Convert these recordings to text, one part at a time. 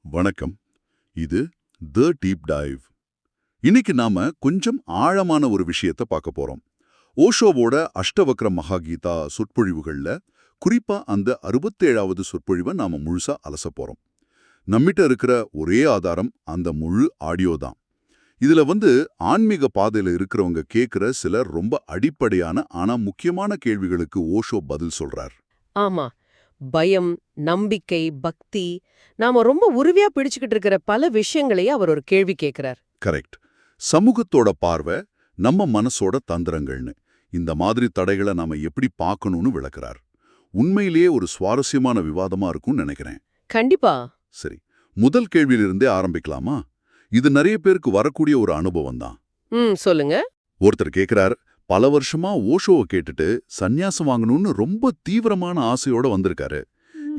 வணக்கம். இது தி deep dive. இன்னைக்கு நாம கொஞ்சம் ஆழமான ஒரு விஷயத்தை பார்க்க போறோம். ஓஷோவோட அஷ்டவக்ர மகாகீதா சொற்பொழிவுகள்ல குறிப்பா அந்த 67வது சொற்பொழிவை நாம முழுசா அலச போறோம். நம்மிட்ட இருக்கிற ஒரே ஆதாரம் அந்த முழு ஆடியோ தான். இதுல ஆன்மீக பாதையில இருக்கிறவங்க கேட்கிற சில ரொம்ப அடிப்படையான ஆனா முக்கியமான கேள்விகளுக்கு ஓஷோ பதில் சொல்றார். ஆமா, பயம், நம்பிக்கை, பக்தி, நாம ரொம்ப உறுதியா பிடிச்சுக்கிட்டு இருக்கிற பல விஷயங்களையே அவர் ஒரு கேள்வி கேட்கிறார். கரெக்ட். சமூகத்தோட பார்வை, நம்ம மனசோட தந்திரங்கள்னு இந்த மாதிரி தடைகளை நாம எப்படி பார்க்கணும்னு விளக்குறார். உண்மையிலேயே ஒரு சுவாரஸ்யமான விவாதமா இருக்கும்னு நினைக்கிறேன். கண்டிப்பா. சரி, முதல் கேள்வியிலிருந்தே ஆரம்பிக்கலாமா? இது நிறைய பேருக்கு வரக்கூடிய ஒரு அனுபவம் தான். சொல்லுங்க. ஒருத்தர் கேட்கிறார், பல வருஷமா ஓஷோவை கேட்டுட்டு சந்நியாசம் வாங்கணும்னு ரொம்ப தீவிரமான ஆசையோட வந்திருக்காரு.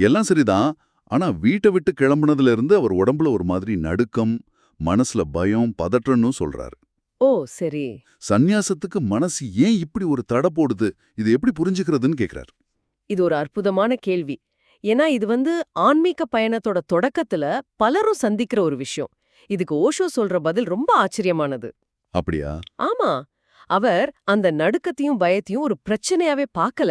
எல்லாம் சரிதான், ஆனா வீட்டை விட்டு கிளம்புனதுல இருந்து அவர் உடம்புல ஒரு மாதிரி நடுக்கம், மனசுல பயம், பதற்றம்னு சொல்றாரு. ஓ சரி. சந்நியாசத்துக்கு மனசு ஏன் இப்படி ஒரு தடை போடுது, இது எப்படி புரிஞ்சுக்கிறதுன்னு கேக்குறாரு. இது ஒரு அற்புதமான கேள்வி. ஏன்னா இது ஆன்மீக பயணத்தோட தொடக்கத்துல பலரும் சந்திக்கிற ஒரு விஷயம். இதுக்கு ஓஷோ சொல்ற பதில் ரொம்ப ஆச்சரியமானது. அப்படியா? ஆமா, அவர் அந்த நடுக்கத்தையும் பயத்தையும் ஒரு பிரச்சனையாவே பார்க்கல.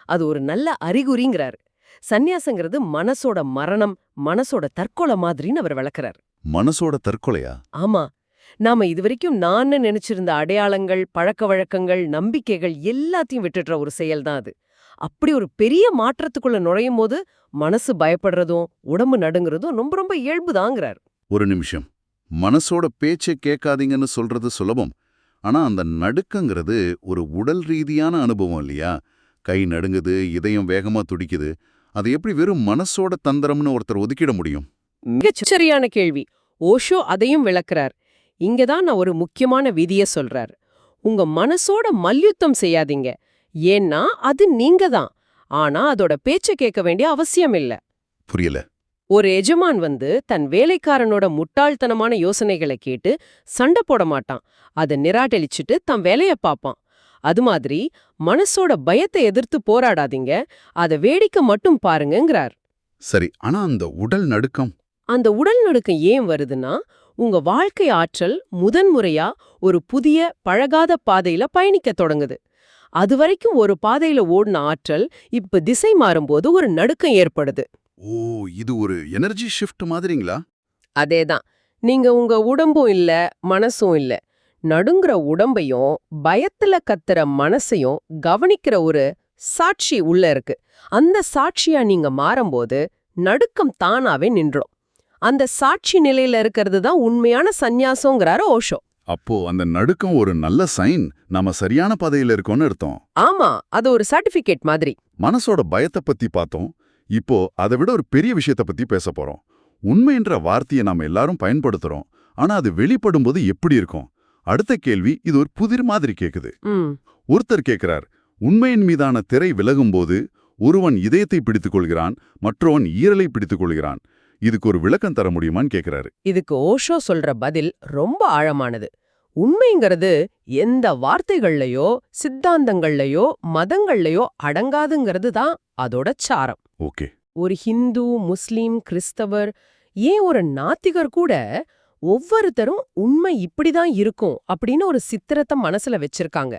அது ஒரு நல்ல அறிகுறிங்கிறார். சந்நியாசங்கிறது மனசோட மரணம், மனசோட தற்கொலை மாதிரின்னு அவர் விளக்குறார். மனசோட தற்கொலையா? ஆமா, நாம இதுவரைக்கும் நான் நினைச்சிருந்த அடையாளங்கள், பழக்க வழக்கங்கள், நம்பிக்கைகள் எல்லாத்தையும் விட்டுடுற ஒரு செயல்தான் அது. அப்படி ஒரு பெரிய மாற்றத்துக்குள்ள நுழையும் போது மனசு பயப்படுறதும் உடம்பு நடுங்கிறதும் ரொம்ப ரொம்ப இயல்புதாங்கிறார். ஒரு நிமிஷம். மனசோட பேச்சை கேட்காதீங்கன்னு சொல்றது சுலபம். ஆனா அந்த நடுக்கங்கிறது ஒரு உடல் ரீதியான அனுபவம் இல்லையா? கை நடுங்குது, இதயம் வேகமா துடிக்குது. அது எப்படி வெறும் மனசோட தந்திரம்னு ஒருத்தர் ஒதுக்கிட முடியும்? மிகச்சரியான கேள்வி. ஓஷோ அதையும் விளக்குறார். இங்கதான் நான் ஒரு முக்கியமான விதிய சொல்றார். உங்க மனசோட மல்யுத்தம் செய்யாதீங்க. ஏன்னா அது நீங்க தான். ஆனா அதோட பேச்ச கேட்க வேண்டிய அவசியம் இல்ல. புரியல. ஒரு எஜமான் தன் வேலைக்காரனோட முட்டாள்தனமான யோசனைகளை கேட்டு சண்டை போட மாட்டான். அதை நிராட்டலிச்சுட்டு தன் வேலைய பார்ப்பான். அது மாதிரி மனசோட பயத்தை எதிர்த்து போராடாதீங்க, அதை வேடிக்கை மட்டும் பாருங்கங்கிறார். சரி, ஆனா அந்த உடல் நடுக்கம்? அந்த உடல் நடுக்கம் ஏன் வருதுன்னா, உங்க வாழ்க்கை ஆற்றல் முதன்முறையா ஒரு புதிய பழகாத பாதையில பயணிக்க தொடங்குது. அதுவரைக்கும் ஒரு பாதையில ஓடின ஆற்றல் இப்ப திசை மாறும்போது ஒரு நடுக்கம் ஏற்படுது. ஓ, இது ஒரு எனர்ஜி ஷிஃப்ட் மாதிரிங்களா? அதேதான். நீங்க உங்க உடம்பும் இல்ல, மனசும் இல்ல. நடுங்குற உடம்பையும் பயத்துல கத்துற மனசையும் கவனிக்கிற ஒரு சாட்சி உள்ள இருக்கு. அந்த சாட்சியா நீங்க மாறும்போது நடுக்கம் தானாவே நின்றும். அந்த சாட்சி நிலையில இருக்கிறது தான் உண்மையான சந்நியாசங்கிறாரு ஓஷோ. அப்போ அந்த நடுக்கம் ஒரு நல்ல சைன், நாம சரியான பாதையில இருக்கோம்னு அர்த்தம். ஆமா, அது ஒரு சர்டிபிகேட் மாதிரி. மனசோட பயத்தை பத்தி பார்த்தோம். இப்போ அதை விட ஒரு பெரிய விஷயத்தை பத்தி பேச போறோம். உண்மைன்ற வார்த்தையை நாம எல்லாரும் பயன்படுத்துறோம். ஆனா அது வெளிப்படும்போது எப்படி இருக்கும்? அடுத்த கேள்வி இது ஒரு புதிர் மாதிரி கேக்குது. ஒருத்தர் கேட்கிறார், உண்மையின் மீதான திரை விலகும்போது ஒருவன் இதயத்தை பிடித்துக் கொள்கிறான், மற்றவன் ஈரலை பிடித்துக் கொள்கிறான். இதுக்கு ஒரு விளக்கம் தர முடியுமான்னு கேட்கிறாரு. இதுக்கு ஓஷோ சொல்ற பதில் ரொம்ப ஆழமானது. உண்மைங்கிறது எந்த வார்த்தைகள்லயோ சித்தாந்தங்கள்லயோ மதங்கள்லயோ அடங்காதுங்கிறது தான் அதோட சாரம். ஓகே. ஒரு ஹிந்து, முஸ்லீம், கிறிஸ்தவர், ஏன் ஒரு நாத்திகர் கூட ஒவ்வொருத்தரும் உண்மை இப்படிதான் இருக்கும் அப்படின்னு ஒரு சித்திரத்தை மனசுல வச்சிருக்காங்க.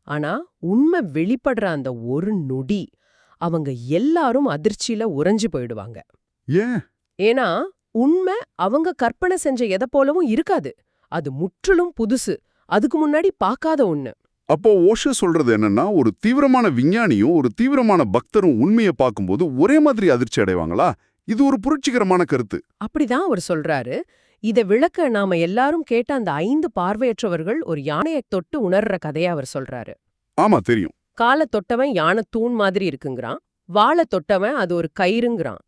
ஆனா உண்மை வெளிப்படுற அந்த ஒரு நொடி அவங்க எல்லாரும் அதிர்ச்சியில உறைஞ்சு போயிடுவாங்க. ஏன்னா உண்மை அவங்க கற்பனை செஞ்ச எதை போலவும் இருக்காது. அது முற்றிலும் புதுசு, அதுக்கு முன்னாடி பார்க்காத ஒண்ணு. அப்போ ஓஷோ சொல்றது என்னன்னா, ஒரு தீவிரமான விஞ்ஞானியும் ஒரு தீவிரமான பக்தரும் உண்மையை பார்க்கும்போது ஒரே மாதிரி அதிர்ச்சி அடைவாங்களா? இது ஒரு புரட்சிகரமான கருத்து. அப்படிதான் அவர் சொல்றாரு. இதை விளக்க நாம எல்லாரும் கேட்ட அந்த 5 பார்வையற்றவர்கள் ஒரு யானையை தொட்டு உணர்ற கதையை அவர் சொல்றாரு. ஆமா, தெரியும். காலை தொட்டவன் யானை தூண் மாதிரி இருக்குங்கிறான், வாழை தொட்டவன் அது ஒரு கயிறுங்கிறான்.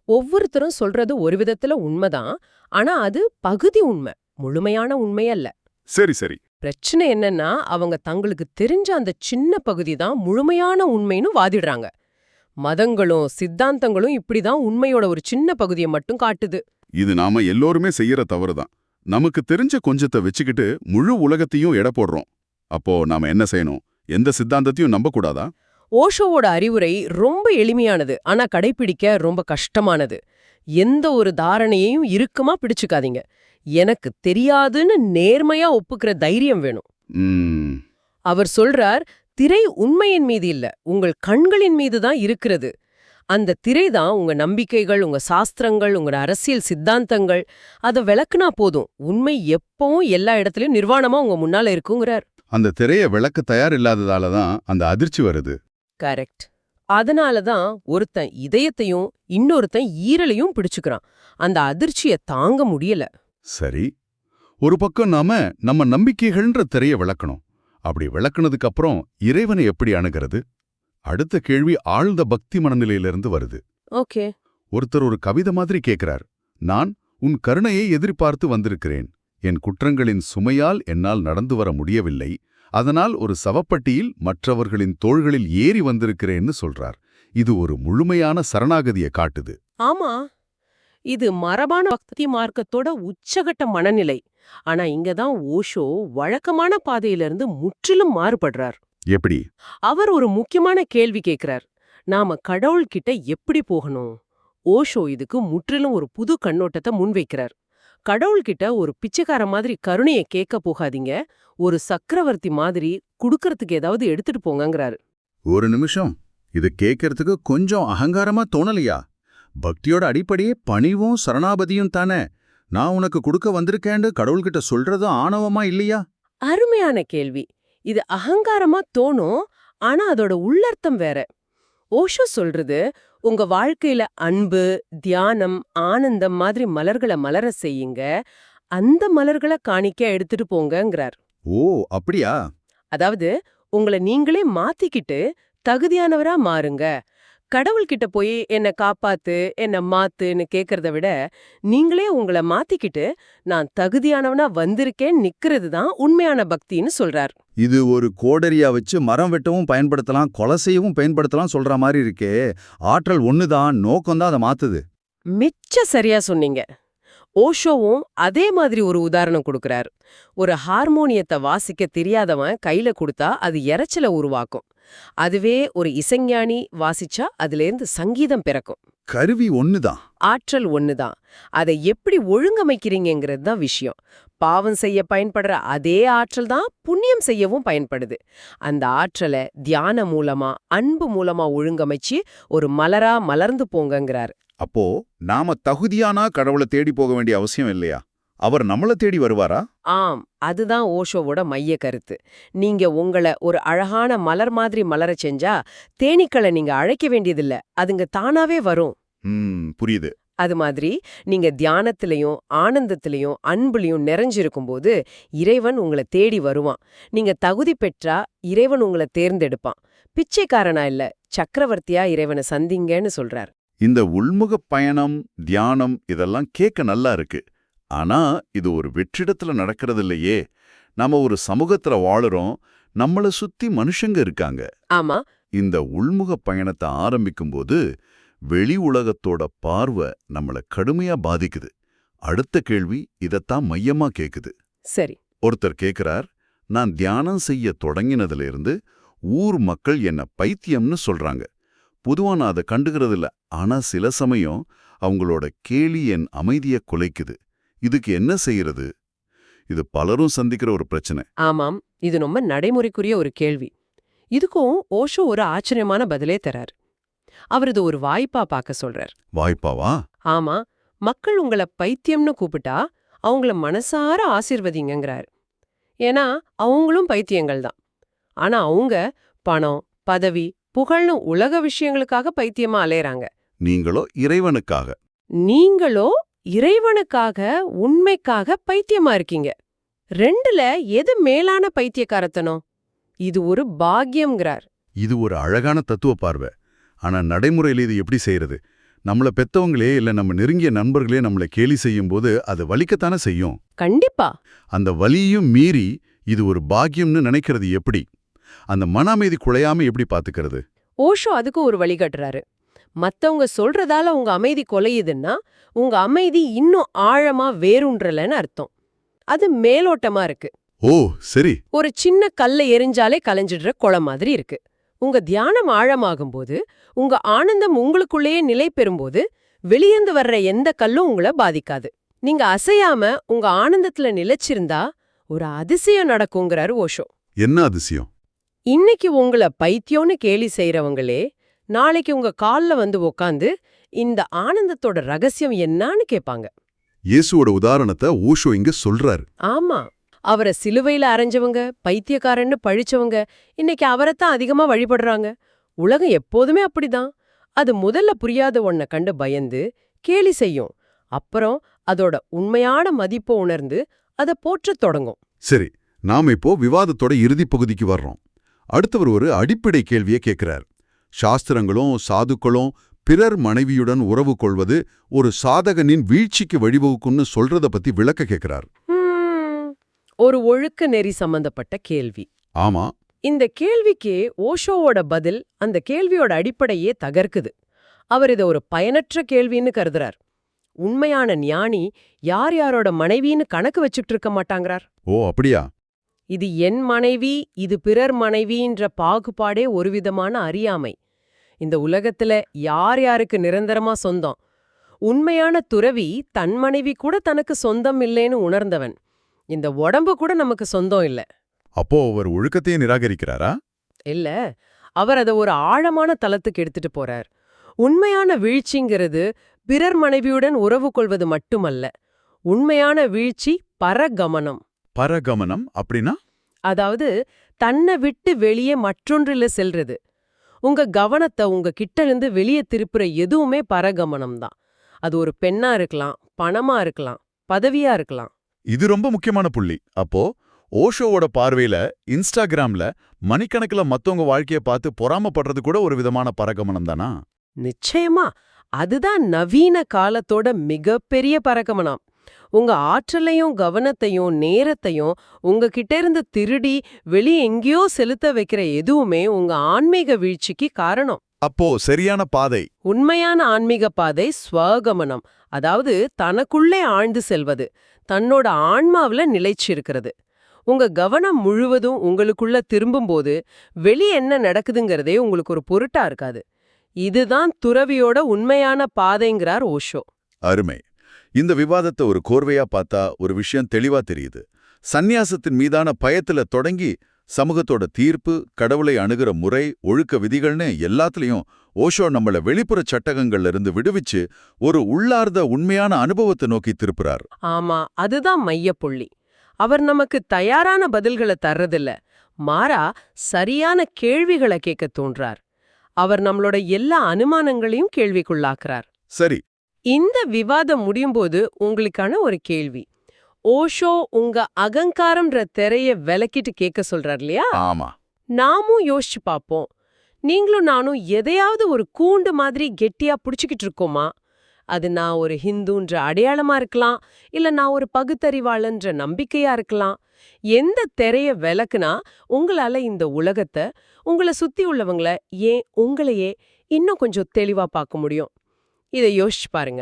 ஒவ்வொருத்தரும் சொல்றது ஒரு விதத்துல உண்மைதான். ஆனா அது பகுதி உண்மை, முழுமையான உண்மை அல்ல. சரி சரி. பிரச்சனை என்னன்னா, அவங்க தங்களுக்கு தெரிஞ்ச அந்த சின்ன பகுதி தான் முழுமையான உண்மைன்னு வாதிடுறாங்க. மதங்களும் சித்தாந்தங்களும் இப்படிதான் உண்மையோட ஒரு சின்ன பகுதியை மட்டும் காட்டுது. இது நாம எல்லோருமே செய்யற தவறுதான். நமக்கு தெரிஞ்ச கொஞ்சத்தை வச்சுக்கிட்டு முழு உலகத்தையும் எடை போடுறோம். அப்போ நாம என்ன செய்யணும்? எந்த சித்தாந்தத்தையும் நம்பக்கூடாதா? ஓஷோவோட அறிவுரை ரொம்ப எளிமையானது, ஆனா கடைபிடிக்க ரொம்ப கஷ்டமானது. எந்த ஒரு தாரணையையும் இறுக்கமா பிடிச்சுக்காதீங்க. எனக்கு தெரியாதுன்னு நேர்மையா ஒப்புக்கிற தைரியம் வேணும். ம், அவர் சொல்றார், திரை உண்மையின் மீது இல்ல, உங்கள் கண்களின் மீது தான் இருக்கிறது. அந்த திரை தான் உங்க நம்பிக்கைகள், உங்க சாஸ்திரங்கள், உங்க அரசியல் சித்தாந்தங்கள். அத விளக்குனா போதும், உண்மை எப்பவும் எல்லா இடத்துலயும் நிர்வாணமா உங்க முன்னால இருக்குங்கிறார். அந்த திரைய விளக்க தயார் இல்லாததால தான் அந்த அதிர்ச்சி வருது. கரெக்ட். அதனால தான் ஒருத்தன் இதயத்தையும் இன்னொருத்தன் ஈரலையும் பிடிச்சுக்கிறான். அந்த அதிர்ச்சிய தாங்க முடியல. சரி, ஒரு பக்கம் நாம நம்ம நம்பிக்கைகள்ன்ற திரைய விளக்கணும். அப்படி விளக்குனதுக்கு அப்புறம் இறைவனை எப்படி அணுகிறது? அடுத்த கேள்வி ஆழ்ந்த பக்தி மனநிலையிலிருந்து வருது. ஓகே. ஒருத்தர் ஒரு கவிதை மாதிரி கேட்கிறார். நான் உன் கருணையை எதிர்பார்த்து வந்திருக்கிறேன். என் குற்றங்களின் சுமையால் என்னால் நடந்து வர முடியவில்லை. அதனால் ஒரு சவப்பட்டியில் மற்றவர்களின் தோள்களில் ஏறி வந்திருக்கிறேன்னு சொல்றார். இது ஒரு முழுமையான சரணாகதியை காட்டுது. ஆமா, இது மரபான பக்தி மார்க்கத்தோட உச்சகட்ட மனநிலை. ஆனா இங்கதான் ஓஷோ வழக்கமான பாதையிலிருந்து முற்றிலும் மாறுபடுறார். எப்படி? அவர் ஒரு முக்கியமான கேள்வி கேட்கிறார். நாம கடவுள்கிட்ட எப்படி போகணும்? ஓஷோ இதுக்கு முற்றிலும் ஒரு புது கண்ணோட்டத்தை முன்வைக்கிறார். கடவுள்கிட்ட ஒரு பிச்சைக்கார மாதிரி கருணையை கேட்க போகாதீங்க, ஒரு சக்கரவர்த்தி மாதிரி குடுக்கறதுக்கு ஏதாவது எடுத்துட்டு போங்கங்கறாரு. ஒரு நிமிஷம், இது கேட்கறதுக்கு கொஞ்சம் அகங்காரமா தோணலையா? பக்தியோட அடிப்படையே பணிவும் சரணாபதியும் தானே. நான் உனக்கு கொடுக்க வந்திருக்கேன்னு கடவுள்கிட்ட சொல்றதும் ஆணவமா இல்லையா? அருமையான கேள்வி. இது அகங்காரமா தோணும், ஆனா அதோட உள்ளர்த்தம் வேற. ஓஷோ சொல்றது, உங்க வாழ்க்கையில அன்பு, தியானம், ஆனந்தம் மாதிரி மலர்களை மலர செய்யுங்க, அந்த மலர்களை காணிக்க எடுத்துட்டு போங்கங்கறார். ஓ, அப்படியா? அதாவது உங்களை நீங்களே மாத்திக்கிட்டு தகுதியானவரா மாறுங்க. கடவுள்கிட்ட போய் என்ன காப்பாத்து, என்ன மாத்துன்னு கேக்குறத விட, நீங்களே உங்களை மாத்திக்கிட்டு நான் தகுதியானவனா வந்திருக்கேன் நிக்கிறது தான் உண்மையான பக்தின்னு சொல்றார். இது ஒரு கோடரியா வச்சு மரம் வெட்டவும் பயன்படுத்தலாம், கொலை செய்யவும் பயன்படுத்தலாம் சொல்ற மாதிரி இருக்கே. ஆற்றல் ஒண்ணுதான், நோக்கம்தான் அதை மாத்துது. மிச்ச சரியா சொன்னீங்க. ஓஷோவும் அதே மாதிரி ஒரு உதாரணம் கொடுக்கறார். ஒரு ஹார்மோனியத்தை வாசிக்க தெரியாதவன் கையில கொடுத்தா அது இரைச்சல உருவாக்கும். அதுவே ஒரு இசைஞானி வாசிச்சா அதிலேருந்து சங்கீதம் பிறக்கும். கருவி ஒண்ணுதான். ஆற்றல் ஒண்ணுதான். அதை எப்படி ஒழுங்கமைக்கிறீங்கிறது தான் விஷயம். பாவம் செய்ய பயன்படுற அதே ஆற்றல் தான் புண்ணியம் செய்யவும் பயன்படுது. அந்த ஆற்றலை தியானம் மூலமா, அன்பு மூலமா ஒழுங்கமைச்சு ஒரு மலரா மலர்ந்து போங்கங்கிறார். அப்போ நாம தகுதியானா கடவுளை தேடி போக வேண்டிய அவசியம் இல்லையா? அவர் நம்மள தேடி வருவாரா? ஆம், அதுதான் ஓஷோவோட மைய கருத்து. நீங்க உங்களை ஒரு அழகான மலர் மாதிரி மலரச் செஞ்சா தேனீக்களை நீங்க அழைக்க வேண்டியதில்ல, அதுங்க தானாவே வரும். புரியுது. அது மாதிரி நீங்க தியானத்திலையும் ஆனந்தத்திலையும் அன்புலையும் நிறைஞ்சிருக்கும்போது இறைவன் உங்களை தேடி வருவான். நீங்க தகுதி பெற்றா இறைவன் உங்களை தேர்ந்தெடுப்பான். பிச்சைக்காரனா இல்ல, சக்கரவர்த்தியா இறைவனை சந்திங்கன்னு சொல்றார். இந்த உள்முக பயணம், தியானம் இதெல்லாம் கேட்க நல்லா இருக்கு. ஆனா இது ஒரு வெற்றிடத்துல நடக்கிறது இல்லையே. நாம ஒரு சமூகத்துல வாழுறோம், நம்மள சுத்தி மனுஷங்க இருக்காங்க. ஆமா. இந்த உள்முக பயணத்தை ஆரம்பிக்கும்போது வெளி உலகத்தோட பார்வை நம்மள கடுமையா பாதிக்குது. அடுத்த கேள்வி இதத்தான் மையமா கேக்குது. சரி. ஒருத்தர் கேக்குறார், நான் தியானம் செய்ய தொடங்கினதிலிருந்து ஊர் மக்கள் என்ன பைத்தியம்னு சொல்றாங்க. பொதுவா நான் அதை கண்டுகிறது இல்ல. ஆனா சில சமயம் அவங்களோட கேலி என் அமைதியை குலைக்குது. இதுக்கு என்ன செய்யறது? இது பலரும் சந்திக்கிற ஒரு பிரச்சனை. ஆமாம், இது ரொம்ப நடைமுறைக்குரிய ஒரு கேள்வி. இதுக்கும் ஓஷோ ஒரு ஆச்சரியமான பதிலே தரார். அவர் இது ஒரு வாய்ப்பா பார்க்க சொல்றார். வாய்ப்பாவா? ஆமா, மக்கள் உங்கள பைத்தியம்னு கூப்பிட்டா அவங்கள மனசார ஆசீர்வதிங்கங்கறார். ஏன்னா அவங்களும் பைத்தியங்கள் தான். ஆனா அவங்க பணம், பதவி, புகழ்னு உலக விஷயங்களுக்காக பைத்தியமா அலையறாங்க. நீங்களோ இறைவனுக்காக. நீங்களோ இறைவனுக்காக, உண்மைக்காக பைத்தியமா இருக்கீங்க. ரெண்டுல எது மேலான பைத்தியக்காரத்தனம்? இது ஒரு பாக்கியம்ங்கிறார். இது ஒரு அழகான தத்துவ பார்வை. ஆனா நடைமுறையில இது எப்படி செய்யறது? நம்மள பெத்தவங்களே இல்ல நம்ம நெருங்கிய நண்பர்களே நம்மள கேலி செய்யும்போது அது வலிக்கத்தானே செய்யும். கண்டிப்பா. அந்த வலியையும் மீறி இது ஒரு பாக்கியம்னு நினைக்கிறது எப்படி? அந்த மன அமைதி குலையாம எப்படி பாத்துக்கிறது? ஓஷோ அதுக்கு ஒரு வழி காட்டுறாரு. மத்தவங்க சொல்றதால உங்க அமைதி கொலையுதுன்னா உங்க அமைதி இன்னும் ஆழமா வேரூன்றலன்னு அர்த்தம். அது மேலோட்டமா இருக்கு. ஓ, சரி. ஒரு சின்ன கல்லை எரிஞ்சாலே கலைஞ்சிடுற குளம் மாதிரி இருக்கு. உங்க தியானம் ஆழமாகும்போது, உங்க ஆனந்தம் உங்களுக்குள்ளேயே நிலை பெறும்போது, வெளியேந்து வர்ற எந்த கல்லும் உங்கள பாதிக்காது. நீங்க அசையாம உங்க ஆனந்தத்துல நிலைச்சிருந்தா ஒரு அதிசயம் நடக்குங்கிறாரு ஓஷோ. என்ன அதிசயம்? இன்னைக்கு உங்கள பைத்தியம்னு கேலி செய்யறவங்களே நாளைக்கு உங்க கால்ல வந்து உக்காந்து இந்த ஆனந்தத்தோட ரகசியம் என்னான்னு கேட்பாங்க. இயேசுவோட உதாரணத்தை ஓஷோ இங்க சொல்றாரு. ஆமா, அவரை சிலுவையில அரைஞ்சவங்க, பைத்தியக்காரன்னு பழிச்சவங்க இன்னைக்கு அவரைத்தான் அதிகமா வழிபடுறாங்க. உலகம் எப்போதுமே அப்படிதான். அது முதல்ல புரியாத ஒன்ன கண்டு பயந்து கேலி செய்யும். அப்புறம் அதோட உண்மையான மதிப்பை உணர்ந்து அதை போற்றத் தொடங்கும். சரி, நாம இப்போ விவாதத்தோட இறுதி பகுதிக்கு வர்றோம். அடுத்தவர் ஒரு அடிப்படை கேள்வியை கேட்கிறார். சாஸ்திரங்களும் சாதுக்களும் பிறர் மனைவியுடன் உறவு கொள்வது ஒரு சாதகனின் வீழ்ச்சிக்கு வழிவகுக்கும்னு சொல்றத பத்தி விளக்க கேட்கிறார். ஒரு ஒழுக்க நெறி சம்பந்தப்பட்ட கேள்வி. ஆமா, இந்த கேள்விக்கு ஓஷோவோட பதில் அந்த கேள்வியோட அடிப்படையே தகர்க்குது. அவர் இதை ஒரு பயனற்ற கேள்வின்னு கருதுறார். உண்மையான ஞானி யார் யாரோட மனைவின்னு கணக்கு வச்சுட்டு இருக்க மாட்டாங்கிறார். ஓ அப்படியா? இது என் மனைவி, இது பிறர் மனைவின்ற பாகுபாடே ஒரு விதமான அறியாமை. இந்த உலகத்துல யார் யாருக்கு நிரந்தரமா சொந்தம்? உண்மையான துறவி தன் மனைவி கூட தனக்கு சொந்தம் இல்லைன்னு உணர்ந்தவன். இந்த உடம்பு கூட நமக்கு சொந்தம் இல்ல. அப்போ அவர் ஒழுக்கத்தையே நிராகரிக்கிறாரா? இல்ல, அவர் அதை ஒரு ஆழமான தளத்துக்கு எடுத்துட்டு போறார். உண்மையான வீழ்ச்சிங்கிறது பிறர் மனைவியுடன் உறவு கொள்வது மட்டுமல்ல. உண்மையான வீழ்ச்சி பரகமனம். பரகமனம் அப்படின்னா? அதாவது தன்னை விட்டு வெளியே மற்றொன்றில செல்றது. உங்க கவனத்தை உங்க கிட்ட இருந்து வெளியே திருப்புற எதுவுமே பரகமனம் தான். அது ஒரு பெண்ணா இருக்கலாம், பணமா இருக்கலாம், பதவியா இருக்கலாம். இது ரொம்ப முக்கியமான புள்ளி. அப்போ ஓஷோவோட பார்வையில இன்ஸ்டாகிராம்ல மணிக்கணக்குல மத்தவங்க வாழ்க்கைய பார்த்து பொறாமப்படுறது கூட ஒரு விதமான பரகமனம் தானா? நிச்சயமா, அதுதான் நவீன காலத்தோட மிகப்பெரிய பரகமனம். உங்க ஆற்றலையும் கவனத்தையும் நேரத்தையும் உங்ககிட்ட இருந்து திருடி வெளியே எங்கேயோ செலுத்த வைக்கிற எதுவுமே உங்க ஆன்மீக வீழ்ச்சிக்கு காரணம். அப்போ சரியான பாதை? உண்மையான ஆன்மீக பாதை ஸ்வகமனம். அதாவது தனக்குள்ளே ஆழ்ந்து செல்வது, தன்னோட ஆன்மாவில நிலைச்சிருக்கிறது. உங்க கவனம் முழுவதும் உங்களுக்குள்ள திரும்பும்போது வெளியே என்ன நடக்குதுங்கிறதே உங்களுக்கு ஒரு பொருட்டா இருக்காது. இதுதான் துறவியோட உண்மையான பாதைங்கிறார் ஓஷோ. அருமை. இந்த விவாதத்தை ஒரு கோர்வையா பார்த்தா ஒரு விஷயம் தெளிவா தெரியுது. சந்நியாசத்தின் மீதான பயத்துல தொடங்கி சமூகத்தோட தீர்ப்பு, கடவுளை அணுகிற முறை, ஒழுக்க விதிகள்னு எல்லாத்துலயும் ஓஷோ நம்மள வெளிப்புற சட்டகங்கள்ல இருந்து விடுவிச்சு ஒரு உள்ளார்ந்த உண்மையான அனுபவத்தை நோக்கி திருப்புறார். ஆமா, அதுதான் மையப்புள்ளி. அவர் நமக்கு தயாரான பதில்களை தர்றதில்ல, மாறா சரியான கேள்விகளை கேட்க தோன்றார். அவர் நம்மளோட எல்லா அனுமானங்களையும் கேள்விக்குள்ளாக்குறார். சரி, இந்த விவாதம் முடியும்போது உங்களுக்கான ஒரு கேள்வி. ஓஷோ உங்க அகங்காரம்ன்ற திரைய விலக்கிட்டு கேட்க சொல்றார் இல்லையா? ஆமா. நாமும் யோசிச்சு பாப்போம். நீங்களும் நானும் எதையாவது ஒரு கூண்டு மாதிரி கெட்டியா புடிச்சுக்கிட்டு இருக்கோமா? அது நான் ஒரு ஹிந்துன்ற அடையாளமா இருக்கலாம், இல்ல நான் ஒரு பகுத்தறிவாளன்ற நம்பிக்கையா இருக்கலாம். எந்த திரைய விலக்குனா உங்களால இந்த உலகத்தை, உங்களை சுத்தி உள்ளவங்கள, ஏன் உங்களையே இன்னும் கொஞ்சம் தெளிவா பார்க்க முடியும்? இதை யோசிச்சு பாருங்க.